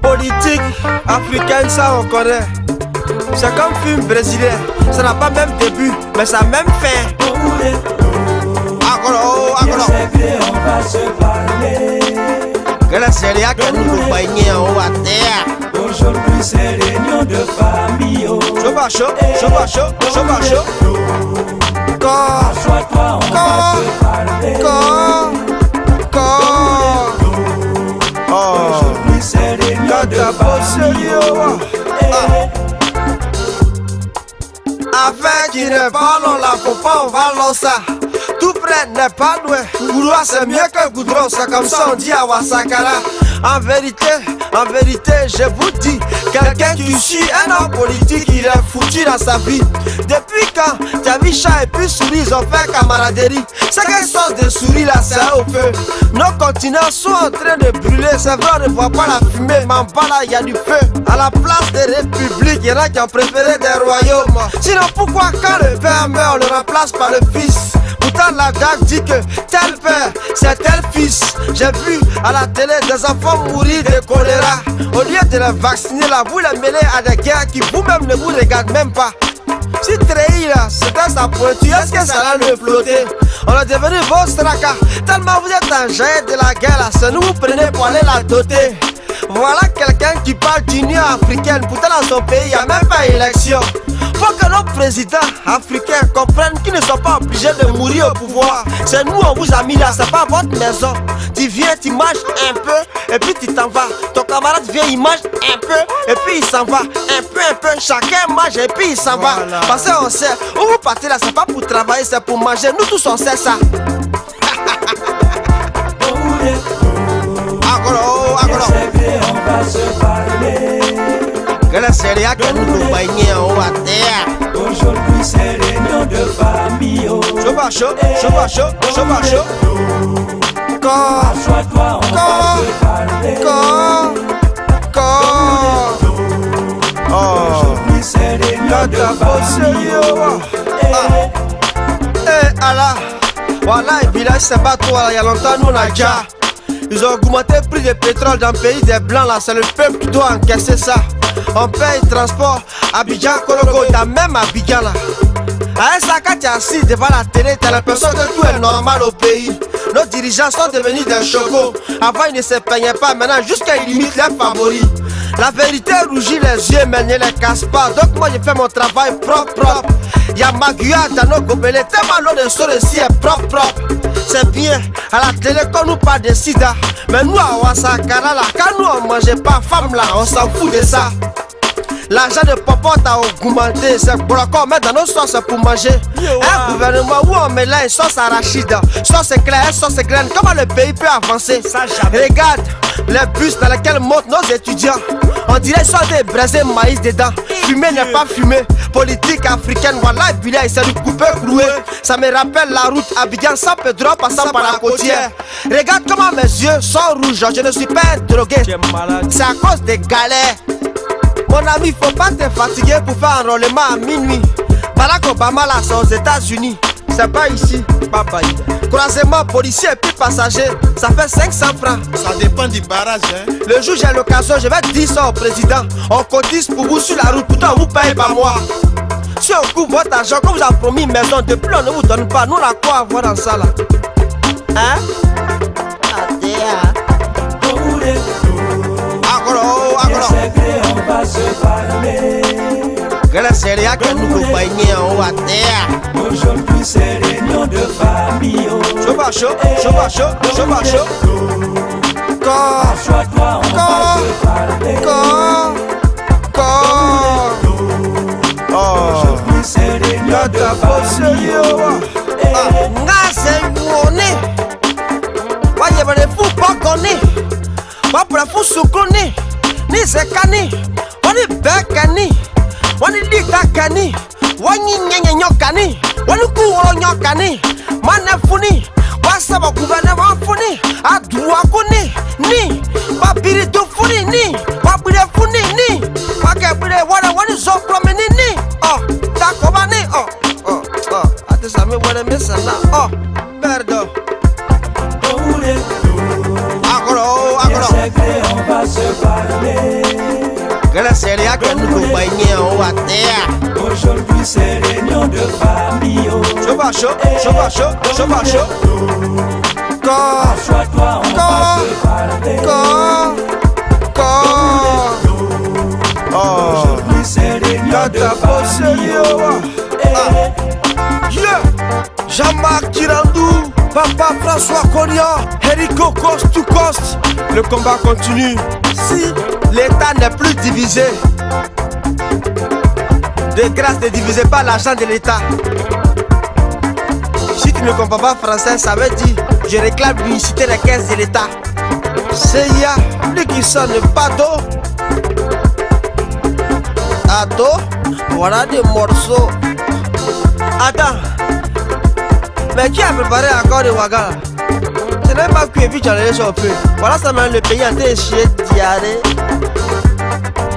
Politique africaine, ça on connaît. C'est comme film brésilien. Ça n'a pas même début, mais ça a même fin. On va se parler. Que la série a que nous baigner en haut à terre. Aujourd'hui c'est réunion de famille. Choba chaud, choba chaud, choba chaud. Assois-toi, on va se parler. Aujourd'hui c'est réunion de famille. Afin qu'il ne parle la popa, on va lancer. Tout près n'est pas loin. Goulois c'est mieux que goudron. C'est comme ça on dit à Wasakara. En vérité, je vous dis, quelqu'un qui suit un homme politique, il est foutu dans sa vie. Depuis quand t'as vu chat et puis souris, ils ont fait camaraderie. C'est quelque chose de souris là, c'est au feu. Nos continents sont en train de brûler. C'est vrai, on ne voit pas la fumée, mais en bas là, il y a du feu. À la place des républiques, il y en a qui ont préféré des royaumes. Sinon, pourquoi quand le père meurt, on le remplace par le fils? Pourtant la dame dit que tel père, c'est tel fils. J'ai vu à la télé des enfants mourir de choléra. Au lieu de les vacciner là, vous les mêlez à des guerres qui vous-même ne vous regardent même pas. Si Trehi là, c'était sa pointure, est-ce que ça allait le flotter? On est devenu vos stracas. Tellement vous êtes en jaillet de la guerre là, c'est nous vous prenez pour aller la doter. Voilà quelqu'un qui parle d'Union africaine. Pourtant dans son pays, il n'y a même pas élection. Faut que nos présidents africains comprennent qu'ils ne sont pas obligés de mourir au pouvoir. C'est nous, on vous a mis là, c'est pas votre maison. Tu viens, tu manges un peu, et puis tu t'en vas. Ton camarade vient, il mange un peu, et puis il s'en va. Un peu, chacun mange, et puis il s'en va. Parce qu'on sait, où vous partez là, c'est pas pour travailler, c'est pour manger. Nous tous, on sait ça. On va se parler. Que la série a que nous baigner en haut à terre. Aujourd'hui c'est réunion de famille. Choba chaud, choba chaud, choba chaud. Assois-toi, on va se parler. Aujourd'hui c'est réunion de famille. Allah, voilà, le village c'est pas toi, il y a longtemps nous on a déjà. Ils ont augmenté le prix du pétrole dans le pays des blancs là, c'est le peuple qui doit encaisser ça. On paye le transport, Abidjan, Kologo, t'as même Abidjan là. À un sac, quand tu es assis devant la télé, t'as l'impression que tout est normal au pays. Nos dirigeants sont devenus des chocos. Avant ils ne se peignaient pas, maintenant jusqu'à ils limitent leurs favoris. La vérité rougit les yeux, mais ne les casse pas. Donc moi je fais mon travail propre. Y'a Maguya dans nos gobelets, tellement l'eau de sol ici est propre. C'est bien, à la télé qu'on nous parle de sida. Mais nous à Wasakara là, quand nous on mangeait pas femme là, on s'en fout de ça. L'argent de popote a augmenté, c'est pour qu'on met dans nos sauces pour manger. Un gouvernement où on mélange sauce arachide, sauce éclair, sauce graine, comment le pays peut avancer? Regarde les bus dans lesquels montent nos étudiants. On dirait qu'ils sont des braisés maïs dedans. Fumer n'est pas fumer. Politique africaine, voilà, il s'est coupé cloué. Ça me rappelle la route Abidjan San Pedro passant par la côtière. Regarde comment mes yeux sont rouges, je ne suis pas un drogué. C'est à cause des galères. Mon ami, faut pas te fatiguer pour faire un enrôlement à minuit. Barack Obama là, c'est aux États-Unis. C'est pas ici. Croisement policier et puis passager, ça fait 500 francs. Ça dépend du barrage, hein. Le jour j'ai l'occasion, je vais dire ça au président. On cotise pour vous sur la route, pourtant vous payez pas moi. Si on coupe votre argent, comme vous avez promis une maison, depuis on ne vous donne pas, nous on a quoi avoir dans ça là? Hein? On va se parler. Que la série a que nous baigner en haut à terre. Aujourd'hui c'est réunion de famille. Choba chaud, choba chaud, choba chaud. Assois-toi, on va se parler. Aujourd'hui c'est réunion de famille. Nga c'est mouné. Voyez, vous ne fous pas connaître. Vous ne fous soukoné. Ni zekani, wani bekani, wani litakani, wani nyanyanyokani, wani kuwolonyokani, manefuni, wasaba gouvernement funi, aduakuni, ni, babiritu funi, ni, babire funi, ni, wakebire wani zoplomeni, ni, takobani, atesame wane mesana, merde. Oulé, Agro, bien secret, on va se parler. Grâce à rien que nous compagnions en haut à terre. Aujourd'hui c'est réunion de famille. Chauffe à chaud. Corps, Assois-toi, on va se parler. corps. Oh, Aujourd'hui c'est réunion de famille. yeah. Jean-Marc Kirandou, Papa François Cognan, Erico Coast to Coast. Le combat continue. Si l'État n'est plus divisé, de grâce ne divisez pas l'argent de l'État. Si tu ne comprends pas français, ça veut dire je réclame l'unicité des caisses de l'État. CIA, lui qui sonne pas d'eau. Ado, voilà des morceaux. Attends, mais qui a préparé encore des Ouaga? Ce n'est pas que vite j'en ai sur le feu. Voilà ça mène le pays en train de chier diarrhée.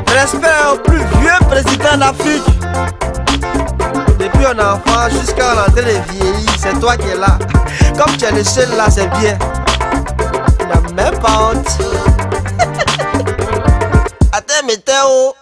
Respect au plus vieux président d'Afrique. Depuis un enfant jusqu'à l'entrée de vieillir, c'est toi qui es là. Comme tu es le seul là, c'est bien. Tu n'as même pas honte. Attends, mais t'es où?